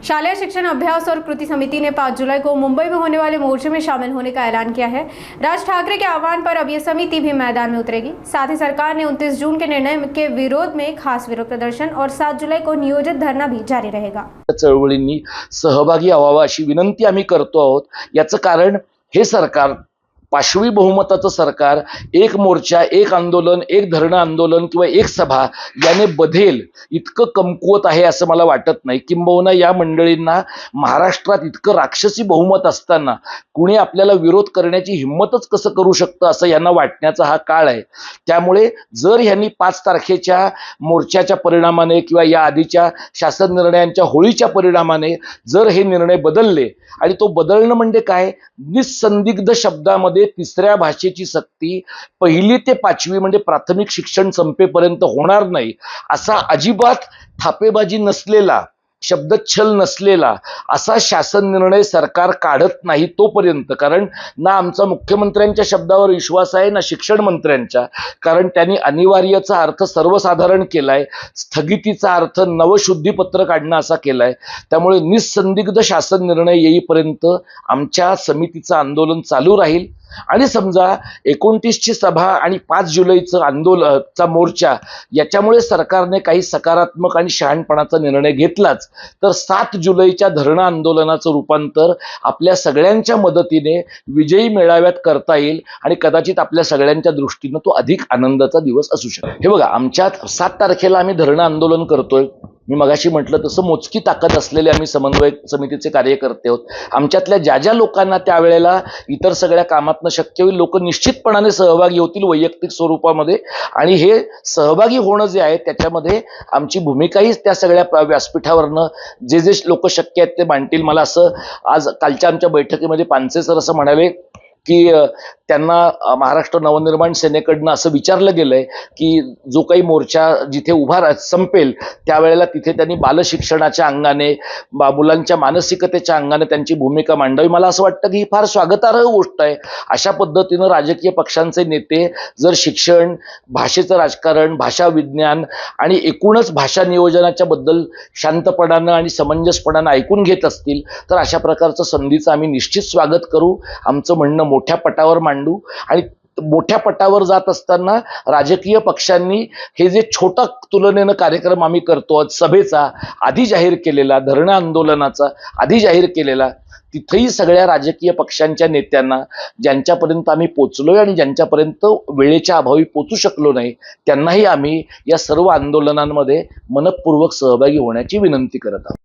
शालेय शिक्षण अभ्यास और कृति समिति ने 5 जुलाई को मुंबई में होने वाले मोर्चे में शामिल होने का ऐलान किया है। राज ठाकरे के आह्वान पर अब यह समिति भी मैदान में उतरेगी। साथ ही सरकार ने 29 जून के निर्णय के विरोध में खास विरोध प्रदर्शन और 7 जुलाई को नियोजित धरना भी जारी रहेगा। चळवळींनी सहभागी व्हावा अशी विनंती आम्ही करतो आहोत। याचं कारण हे सरकार पाशवी बहुमताचं सरकार एक मोर्चा, एक आंदोलन, एक धरणं आंदोलन किंवा एक सभा याने बधेल इतकं कमकुवत आहे असं मला वाटत नाही। किंबहुना या मंडळींना महाराष्ट्रात इतकं राक्षसी बहुमत असताना कुणी आपल्याला विरोध करण्याची हिम्मतच कसं करू शकतं असं यांना वाटण्याचा हा काळ आहे। त्यामुळे जर यांनी 5 तारखेच्या मोर्चाच्या परिणामाने किंवा या आधीच्या शासन निर्णयांच्या होळीच्या परिणामाने जर हे निर्णय बदलले आणि तो बदलणं म्हणजे काय, निसंदिग्ध शब्दामध्ये तिसऱ्या भाषेची सक्ती 1ली ते 5वी म्हणजे प्राथमिक शिक्षण संपेपर्यंत होणार नाही असा अजिबात थापेबाजी नसलेला, शब्दच्छल नसलेला असा शासन निर्णय सरकार काढत नाही तोपर्यंत, कारण ना आमचा मुख्यमंत्र्यांच्या शब्दावर विश्वास आहे ना शिक्षण मंत्र्यांच्या, कारण त्यांनी अनिवार्यचा अर्थ सर्वसाधारण केलाय, स्थगितीचा अर्थ नवशुद्धीपत्र काढणं असा केलाय। त्यामुळे निसंदिग्ध शासन निर्णय येईपर्यंत आमच्या समितीचं आंदोलन चालू राहील। आणि समजा 29 ची सभा आणि 5 जुलैचं आंदोलनचा मोर्चा याच्यामुळे सरकारने काही सकारात्मक आणि शहाणपणाचा निर्णय घेतलाच, तर 7 जुलैच्या धरणं आंदोलनाचं रूपांतर आपल्या सगळ्यांच्या मदतीने विजयी मेळाव्यात करता येईल आणि कदाचित आपल्या सगळ्यांच्या दृष्टीनं तो अधिक आनंदाचा दिवस असू शकेल। हे बघा, आमच्यात 7 तारखेला आम्ही धरणं आंदोलन करतोय। मी मगाशी म्हटलं तसं मोजकी ताकद असलेले आम्ही समन्वय समितीचे कार्यकर्ते आहोत। आमच्यातल्या ज्या लोकांना त्यावेळेला इतर सगळ्या कामातनं शक्य होईल लोक निश्चितपणाने सहभागी होतील वैयक्तिक स्वरूपामध्ये, आणि हे सहभागी होणं जे आहे त्याच्यामध्ये आमची भूमिकाही त्या सगळ्या व्यासपीठावरनं जे लोक शक्य आहेत ते मांडतील। मला असं आज कालच्या आमच्या बैठकीमध्ये पानसे सर असं म्हणाले की त्यांना महाराष्ट्र नवनिर्माण सेनेकडनं असं विचारलं गेलंय की जो काही मोर्चा जिथे उभा संपेल त्यावेळेला तिथे त्यांनी बालशिक्षणाच्या अंगाने, मुलांच्या मानसिकतेच्या अंगाने त्यांची भूमिका मांडावी। मला असं वाटतं की ही फार स्वागतार्ह गोष्ट आहे। अशा पद्धतीनं राजकीय पक्षांचे नेते जर शिक्षण, भाषेचं राजकारण, भाषा विज्ञान आणि एकूणच भाषा नियोजनाच्या बद्दल शांतपणानं आणि समंजसपणानं ऐकून घेत असतील तर अशा प्रकारचं संधीचं आम्ही निश्चित स्वागत करू। आमचं म्हणणं मोठ्या पटावर मांडू आणि मोठ्या पटावर जात असताना राजकीय पक्षांनी हे जे छोटा तुलनेनं कार्यक्रम आम्ही करतो सभेचा आधी जाहीर केलेला, धरणं आंदोलनाचा आधी जाहीर केलेला, तिथेही सगळ्या राजकीय पक्षांच्या नेत्यांना ज्यांच्यापर्यंत आम्ही पोचलोय आणि ज्यांच्यापर्यंत वेळेच्या अभावी पोचू शकलो नाही त्यांनाही आम्ही या सर्व आंदोलनांमध्ये मनपूर्वक सहभागी होण्याची विनंती करत आहोत।